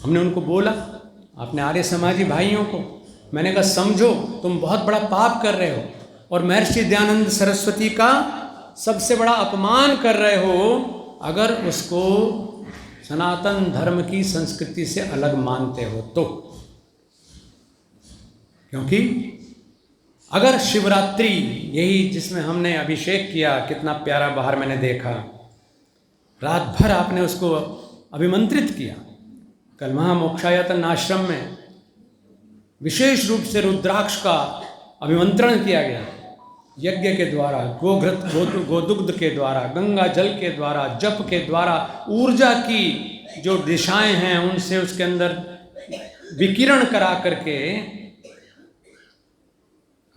हमने उनको बोला, अपने आर्य समाजी भाइयों को, मैंने कहा समझो तुम बहुत बड़ा पाप कर रहे हो और महर्षि दयानंद सरस्वती का सबसे बड़ा अपमान कर रहे हो अगर उसको सनातन धर्म की संस्कृति से अलग मानते हो तो। क्योंकि अगर शिवरात्रि, यही जिसमें हमने अभिषेक किया, कितना प्यारा बाहर मैंने देखा, रात भर आपने उसको अभिमंत्रित किया। कल वहाँ मोक्षायतन आश्रम में विशेष रूप से रुद्राक्ष का अभिमंत्रण किया गया, यज्ञ के द्वारा, गोघृत गोदुग्ध के द्वारा, गंगा जल के द्वारा, जप के द्वारा, ऊर्जा की जो दिशाएं हैं उनसे उसके अंदर विकिरण करा करके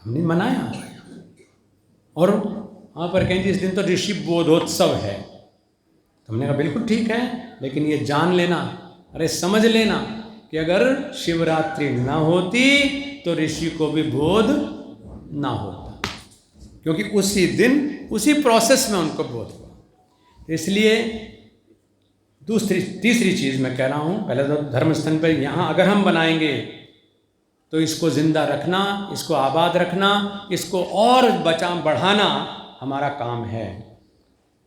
हमने मनाया। और वहाँ पर कहें इस दिन तो ऋषि बोधोत्सव है, तो हमने कहा बिल्कुल ठीक है, लेकिन ये जान लेना, अरे समझ लेना कि अगर शिवरात्रि ना होती तो ऋषि को भी बोध ना होता, क्योंकि उसी दिन उसी प्रोसेस में उनको बोध हुआ। इसलिए तीसरी चीज़ मैं कह रहा हूँ, पहले तो धर्म स्थल पर यहाँ अगर हम बनाएंगे तो इसको जिंदा रखना, इसको आबाद रखना, इसको और बढ़ाना हमारा काम है।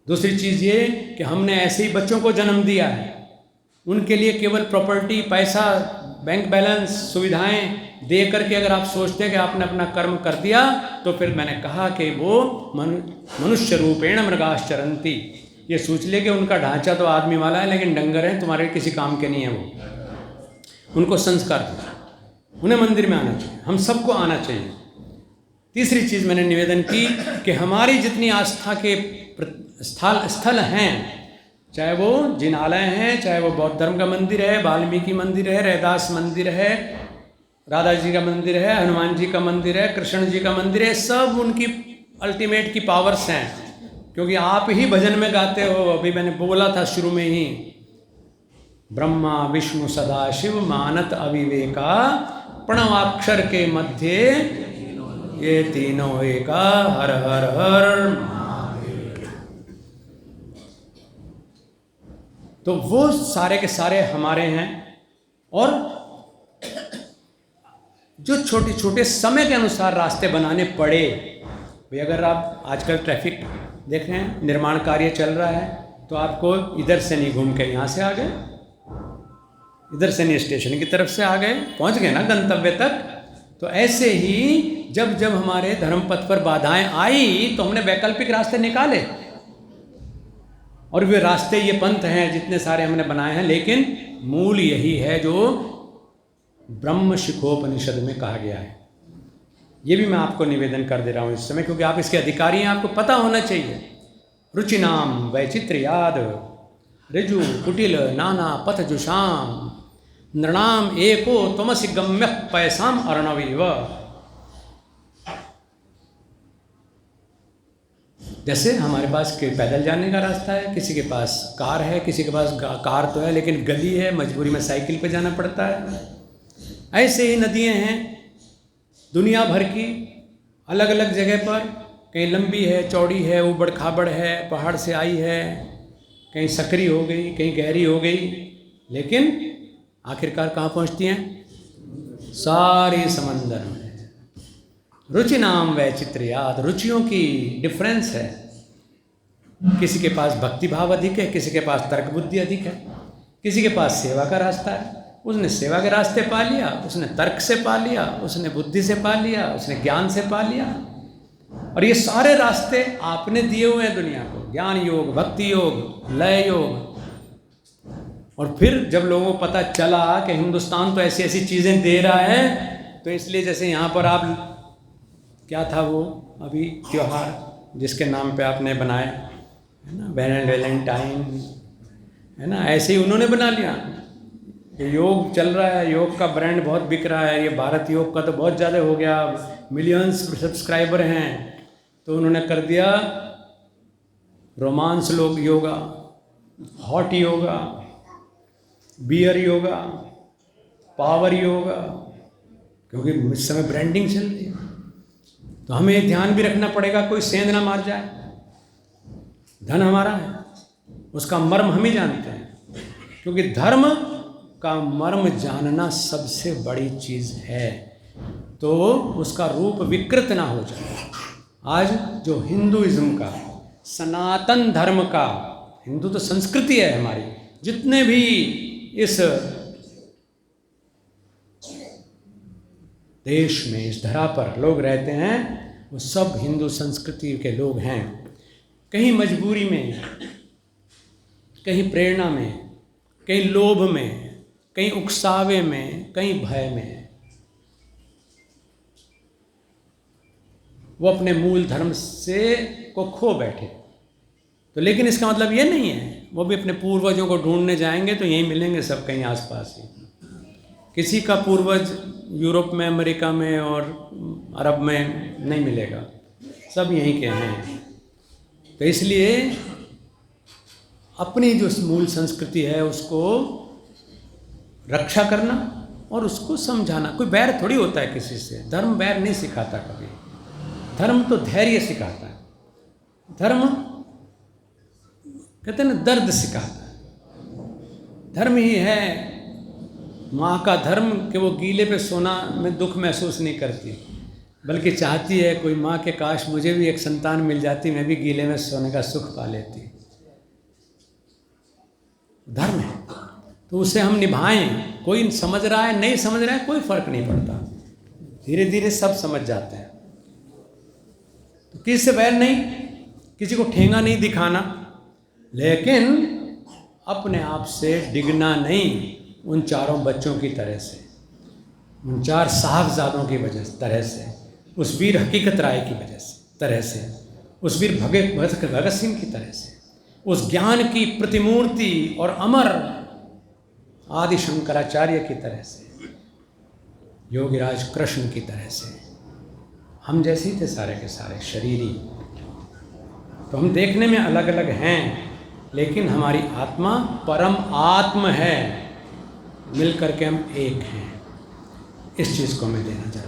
दूसरी चीज़ ये कि हमने ऐसे ही बच्चों को जन्म दिया है, उनके लिए केवल प्रॉपर्टी, पैसा, बैंक बैलेंस, सुविधाएं दे करके अगर आप सोचते हैं कि आपने अपना कर्म कर दिया, तो फिर मैंने कहा कि वो मनुष्य रूपेण मृगाश्चरन्ति, ये सोच ले कि उनका ढांचा तो आदमी वाला है लेकिन डंगर है, तुम्हारे किसी काम के नहीं है वो। उनको संस्कार दीजिए, उन्हें मंदिर में आना चाहिए, हम सबको आना चाहिए। तीसरी चीज़ मैंने निवेदन की कि हमारी जितनी आस्था के स्थल हैं, चाहे वो जिनालय हैं, चाहे वो बौद्ध धर्म का मंदिर है, वाल्मीकि मंदिर है, रैदास मंदिर है, राधा जी का मंदिर है, हनुमान जी का मंदिर है, कृष्ण जी का मंदिर है, सब उनकी अल्टीमेट की पावर्स हैं। क्योंकि आप ही भजन में गाते हो, अभी मैंने बोला था शुरू में ही, ब्रह्मा विष्णु सदाशिव मानत अविवेका, प्रणवाक्षर के मध्य ये तीनों एका, हर हर हर। तो वो सारे के सारे हमारे हैं। और जो छोटे छोटे समय के अनुसार रास्ते बनाने पड़े, भाई अगर आप आजकल ट्रैफिक देख रहे हैं, निर्माण कार्य चल रहा है, तो आपको इधर से नहीं घूम के यहाँ से आ गए, इधर से नहीं स्टेशन की तरफ से आ गए, पहुँच गए ना गंतव्य तक। तो ऐसे ही जब जब हमारे धर्म पथ पर बाधाएं आई तो हमने वैकल्पिक रास्ते निकाले, और वे रास्ते, ये पंथ हैं जितने सारे हमने बनाए हैं, लेकिन मूल यही है जो ब्रह्म शिखोपनिषद में कहा गया है। ये भी मैं आपको निवेदन कर दे रहा हूँ इस समय, क्योंकि आप इसके अधिकारी हैं, आपको पता होना चाहिए। रुचिनाम वैचित्र्याद ऋजु कुटिल नाना पथ जुषाम नृणाम एको त्वमसि गम्य पैसाम अर्णवीव। जैसे हमारे पास पैदल जाने का रास्ता है, किसी के पास कार है, किसी के पास कार तो है लेकिन गली है, मजबूरी में साइकिल पे जाना पड़ता है। ऐसे ही नदियाँ हैं दुनिया भर की, अलग अलग जगह पर, कहीं लंबी है, चौड़ी है, ऊबड़ खाबड़ है, पहाड़ से आई है, कहीं सकरी हो गई, कहीं गहरी हो गई, लेकिन आखिरकार कहाँ पहुँचती हैं? सारी समंदर में। रुचि नाम वैचित्र्याद, रुचियों की डिफरेंस है। किसी के पास भक्ति भाव अधिक है, किसी के पास तर्क बुद्धि अधिक है, किसी के पास सेवा का रास्ता है, उसने सेवा के रास्ते पा लिया, उसने तर्क से पा लिया, उसने बुद्धि से पा लिया, उसने ज्ञान से पा लिया। और ये सारे रास्ते आपने दिए हुए हैं दुनिया को, ज्ञान योग, भक्ति योग, लय योग। और फिर जब लोगों को पता चला कि हिंदुस्तान तो ऐसी ऐसी चीज़ें दे रहा है, तो इसलिए जैसे यहाँ पर आप, क्या था वो अभी त्योहार जिसके नाम पे आपने बनाए है ना, वैलेंटाइन है ना, ऐसे ही उन्होंने बना लिया। ये योग चल रहा है, योग का ब्रांड बहुत बिक रहा है, ये भारत योग का तो बहुत ज़्यादा हो गया, मिलियंस सब्सक्राइबर हैं, तो उन्होंने कर दिया रोमांस लोग yoga, hot yoga, beer yoga, power yoga, क्योंकि इस समय ब्रांडिंग चल रही है। तो हमें ध्यान भी रखना पड़ेगा कोई सेंध ना मार जाए। धन हमारा है, उसका मर्म हम ही जानते हैं, क्योंकि धर्म का मर्म जानना सबसे बड़ी चीज़ है, तो उसका रूप विकृत ना हो जाए। आज जो हिंदुइज्म का, सनातन धर्म का, हिंदू तो संस्कृति है हमारी, जितने भी इस देश में, इस धरा पर लोग रहते हैं, वो सब हिंदू संस्कृति के लोग हैं। कहीं मजबूरी में, कहीं प्रेरणा में, कहीं लोभ में, कहीं उकसावे में, कहीं भय में, वो अपने मूल धर्म से को खो बैठे। तो लेकिन इसका मतलब ये नहीं है वो भी अपने पूर्वजों को ढूंढने जाएंगे तो यहीं मिलेंगे सब, कहीं आसपास ही। किसी का पूर्वज यूरोप में, अमेरिका में और अरब में नहीं मिलेगा, सब यहीं के हैं। तो इसलिए अपनी जो मूल संस्कृति है उसको रक्षा करना और उसको समझाना। कोई बैर थोड़ी होता है किसी से, धर्म बैर नहीं सिखाता कभी। धर्म तो धैर्य सिखाता है, धर्म कहते हैं ना दर्द सिखाता है। धर्म ही है माँ का धर्म कि वो गीले पे सोना में दुख महसूस नहीं करती, बल्कि चाहती है कोई माँ के काश मुझे भी एक संतान मिल जाती, मैं भी गीले में सोने का सुख पा लेती। धर्म है तो उसे हम निभाएं। कोई समझ रहा है, नहीं समझ रहा है, कोई फर्क नहीं पड़ता, धीरे धीरे सब समझ जाते हैं। तो किसी से बैर नहीं, किसी को ठेंगा नहीं दिखाना, लेकिन अपने आप से डिगना नहीं। उन चारों बच्चों की तरह से, उन चार साहबजादों की वजह तरह से, उस वीर हकीकत राय की वजह से तरह से, उस वीर भगत सिंह की तरह से, उस ज्ञान की प्रतिमूर्ति और अमर आदि शंकराचार्य की तरह से, योगीराज कृष्ण की तरह से। हम जैसे ही थे सारे के सारे शरीरी। तो हम देखने में अलग अलग हैं, लेकिन हमारी आत्मा परम आत्म है, मिल करके हम एक हैं। इस चीज़ को हमें देना जरूरी है।